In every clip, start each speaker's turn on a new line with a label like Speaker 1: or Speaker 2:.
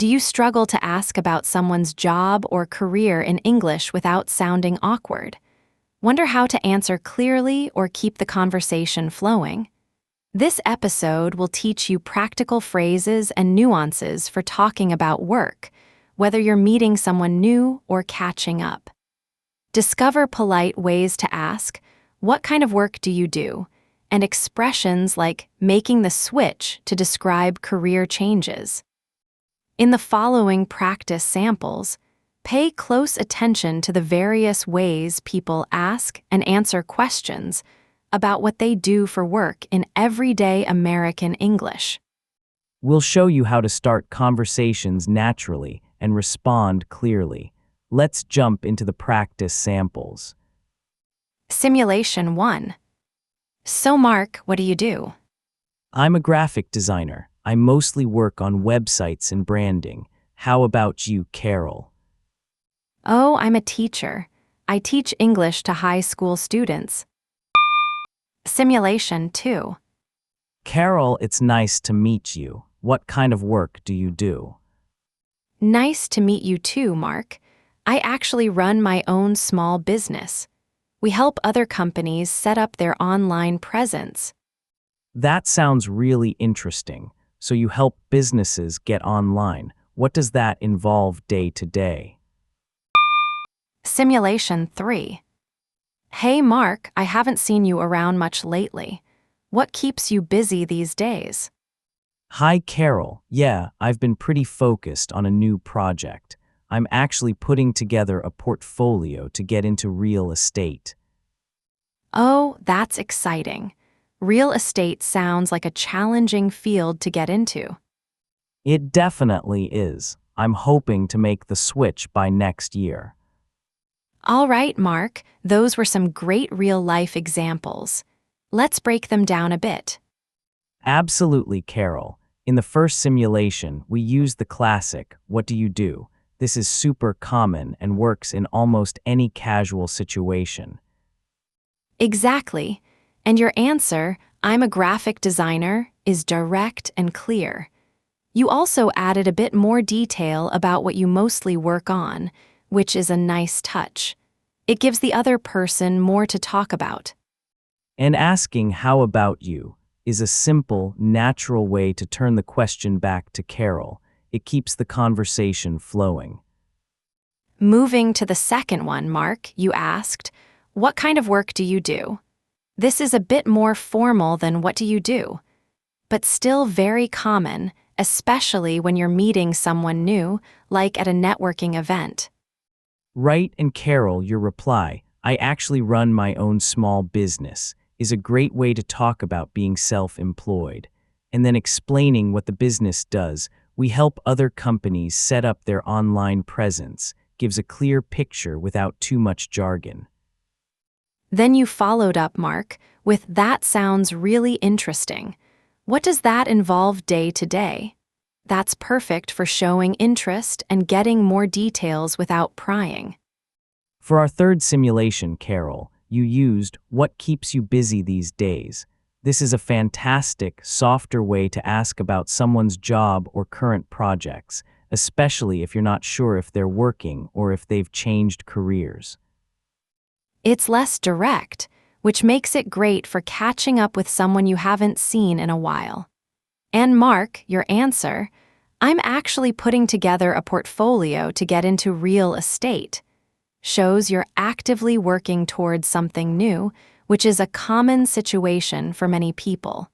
Speaker 1: Do you struggle to ask about someone's job or career in English without sounding awkward? Wonder how to answer clearly or keep the conversation flowing? This episode will teach you practical phrases and nuances for talking about work, whether you're meeting someone new or catching up. Discover polite ways to ask, "What kind of work do you do?" and expressions like making the switch to describe career changes. In the following practice samples, pay close attention to the various ways people ask and answer questions about what they do for work in everyday American English.
Speaker 2: We'll show you how to start conversations naturally and respond clearly. Let's jump into the practice samples.
Speaker 1: Simulation 1. So Mark, what do you do?
Speaker 2: I'm a graphic designer. I mostly work on websites and branding. How about you, Carol?
Speaker 1: Oh, I'm a teacher. I teach English to high school students. Simulation 2.
Speaker 2: Carol, it's nice to meet you. What kind of work do you do?
Speaker 1: Nice to meet you too, Mark. I actually run my own small business. We help other companies set up their online presence.
Speaker 2: That sounds really interesting. So you help businesses get online. What does that involve day to day?
Speaker 1: Simulation 3. Hey Mark, I haven't seen you around much lately. What keeps you busy these days?
Speaker 2: Hi, Carol. Yeah, I've been pretty focused on a new project. I'm actually putting together a portfolio to get into real estate.
Speaker 1: Oh, that's exciting. Real estate sounds like a challenging field to get into.
Speaker 2: It definitely is. I'm hoping to make the switch by next year.
Speaker 1: All right, Mark, those were some great real-life examples. Let's break them down a bit.
Speaker 2: Absolutely, Carol. In the first simulation, we used the classic, "What do you do?" This is super common and works in almost any casual situation.
Speaker 1: Exactly. And your answer, "I'm a graphic designer," is direct and clear. You also added a bit more detail about what you mostly work on, which is a nice touch. It gives the other person more to talk about.
Speaker 2: And asking "How about you?" is a simple, natural way to turn the question back to Carol. It keeps the conversation flowing.
Speaker 1: Moving to the second one, Mark, you asked, "What kind of work do you do?" This is a bit more formal than "What do you do?" but still very common, especially when you're meeting someone new, like at a networking event.
Speaker 2: Right, and Carol, your reply, "I actually run my own small business," is a great way to talk about being self-employed. And then explaining what the business does, "We help other companies set up their online presence," gives a clear picture without too much jargon.
Speaker 1: Then you followed up, Mark, with "That sounds really interesting. What does that involve day to day?" That's perfect for showing interest and getting more details without prying.
Speaker 2: For our third simulation, Carol, you used "What keeps you busy these days?" This is a fantastic, softer way to ask about someone's job or current projects, especially if you're not sure if they're working or if they've changed careers.
Speaker 1: It's less direct, which makes it great for catching up with someone you haven't seen in a while. And Mark, your answer, "I'm actually putting together a portfolio to get into real estate," shows you're actively working towards something new, which is a common situation for many people.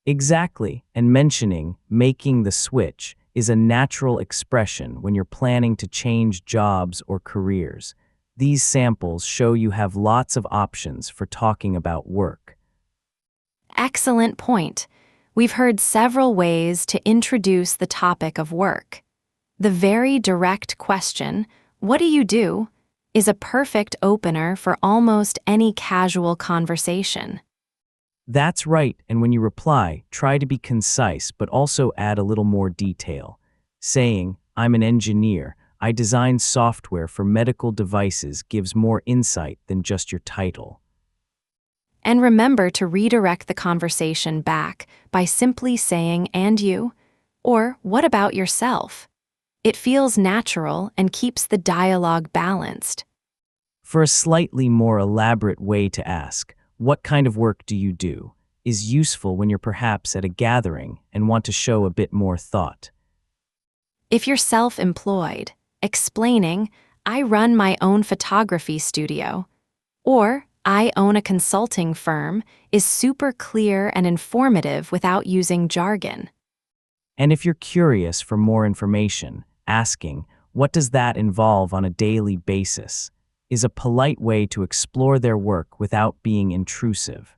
Speaker 2: Exactly, and mentioning "making the switch" is a natural expression when you're planning to change jobs or careers. These samples show you have lots of options for talking about work.
Speaker 1: Excellent point. We've heard several ways to introduce the topic of work. The very direct question, "What do you do?" is a perfect opener for almost any casual conversation.
Speaker 2: That's right, and when you reply, try to be concise but also add a little more detail. Saying, "I'm an engineer. I design software for medical devices," gives more insight than just your title.
Speaker 1: And remember to redirect the conversation back by simply saying, "And you?" or "What about yourself?" It feels natural and keeps the dialogue balanced.
Speaker 2: For a slightly more elaborate way to ask, "What kind of work do you do?" is useful when you're perhaps at a gathering and want to show a bit more thought.
Speaker 1: If you're self-employed, explaining, "I run my own photography studio," or "I own a consulting firm," is super clear and informative without using jargon.
Speaker 2: And if you're curious for more information, asking, "What does that involve on a daily basis?" is a polite way to explore their work without being intrusive.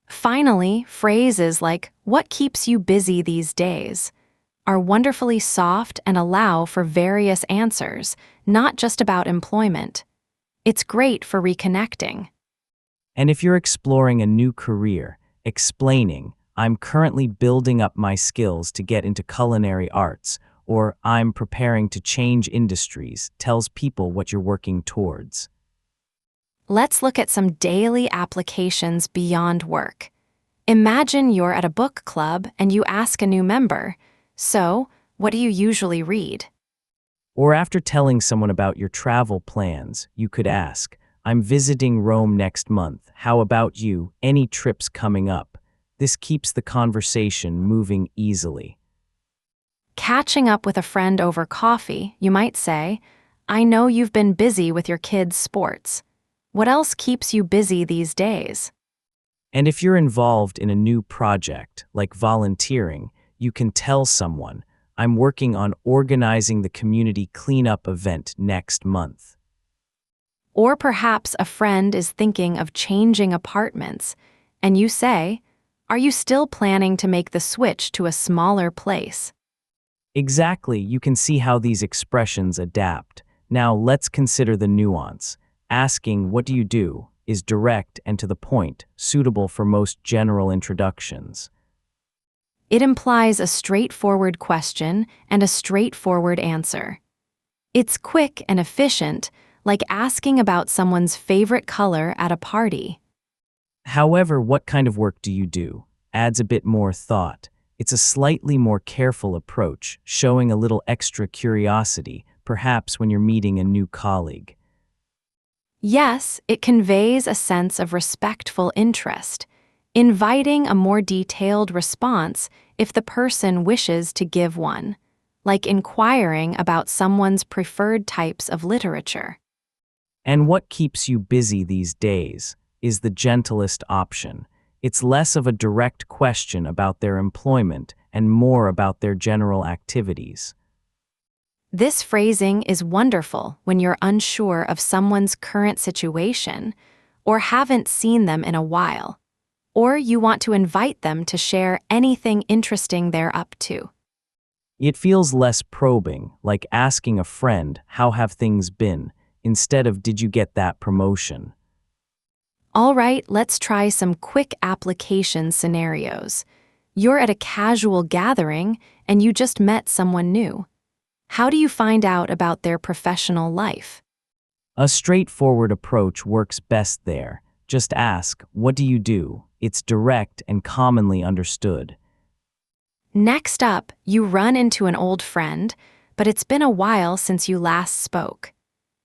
Speaker 1: Finally, phrases like, "What keeps you busy these days?" are wonderfully soft and allow for various answers, not just about employment. It's great for reconnecting.
Speaker 2: And if you're exploring a new career, explaining, "I'm currently building up my skills to get into culinary arts," or "I'm preparing to change industries," tells people what you're working towards.
Speaker 1: Let's look at some daily applications beyond work. Imagine you're at a book club and you ask a new member, "So, what do you usually read?"
Speaker 2: Or after telling someone about your travel plans, you could ask, "I'm visiting Rome next month. How about you? Any trips coming up?" This keeps the conversation moving easily.
Speaker 1: Catching up with a friend over coffee, you might say, "I know you've been busy with your kids' sports. What else keeps you busy these days?"
Speaker 2: And if you're involved in a new project, like volunteering, you can tell someone, "I'm working on organizing the community cleanup event next month."
Speaker 1: Or perhaps a friend is thinking of changing apartments, and you say, "Are you still planning to make the switch to a smaller place?"
Speaker 2: Exactly, you can see how these expressions adapt. Now let's consider the nuance. Asking, "What do you do?" is direct and to the point, suitable for most general introductions.
Speaker 1: It implies a straightforward question and a straightforward answer. It's quick and efficient, like asking about someone's favorite color at a party.
Speaker 2: However, "What kind of work do you do?" adds a bit more thought. It's a slightly more careful approach, showing a little extra curiosity, perhaps when you're meeting a new colleague.
Speaker 1: Yes, it conveys a sense of respectful interest, inviting a more detailed response if the person wishes to give one, like inquiring about someone's preferred types of literature.
Speaker 2: And "What keeps you busy these days?" is the gentlest option. It's less of a direct question about their employment and more about their general activities.
Speaker 1: This phrasing is wonderful when you're unsure of someone's current situation or haven't seen them in a while, or you want to invite them to share anything interesting they're up to.
Speaker 2: It feels less probing, like asking a friend, "How have things been?" instead of, "Did you get that promotion?"
Speaker 1: All right, let's try some quick application scenarios. You're at a casual gathering and you just met someone new. How do you find out about their professional life?
Speaker 2: A straightforward approach works best there. Just ask, "What do you do?" It's direct and commonly understood.
Speaker 1: Next up, you run into an old friend, but it's been a while since you last spoke.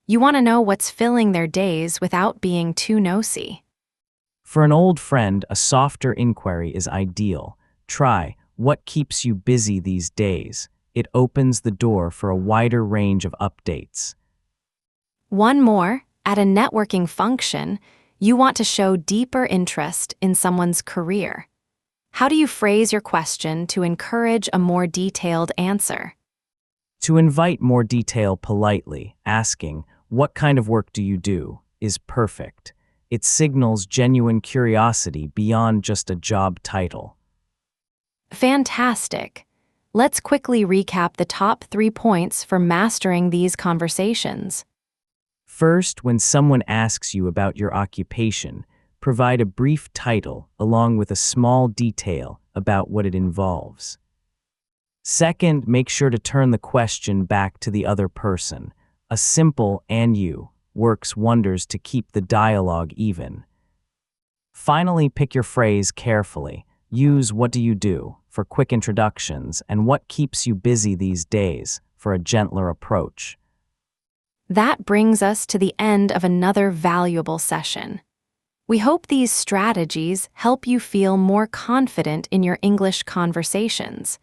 Speaker 1: You want to know what's filling their days without being too nosy.
Speaker 2: For an old friend, a softer inquiry is ideal. Try, "What keeps you busy these days?" It opens the door for a wider range of updates.
Speaker 1: One more, at a networking function, you want to show deeper interest in someone's career. How do you phrase your question to encourage a more detailed answer?
Speaker 2: To invite more detail politely, asking, "What kind of work do you do?" is perfect. It signals genuine curiosity beyond just a job title.
Speaker 1: Fantastic. Let's quickly recap the top 3 points for mastering these conversations.
Speaker 2: First, when someone asks you about your occupation, provide a brief title along with a small detail about what it involves. Second, make sure to turn the question back to the other person. A simple "and you" works wonders to keep the dialogue even. Finally, pick your phrase carefully. Use "What do you do?" for quick introductions and "What keeps you busy these days?" for a gentler approach.
Speaker 1: That brings us to the end of another valuable session. We hope these strategies help you feel more confident in your English conversations.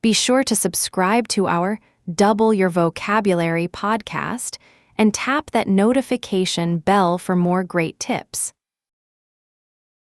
Speaker 1: Be sure to subscribe to our Double Your Vocabulary podcast and tap that notification bell for more great tips.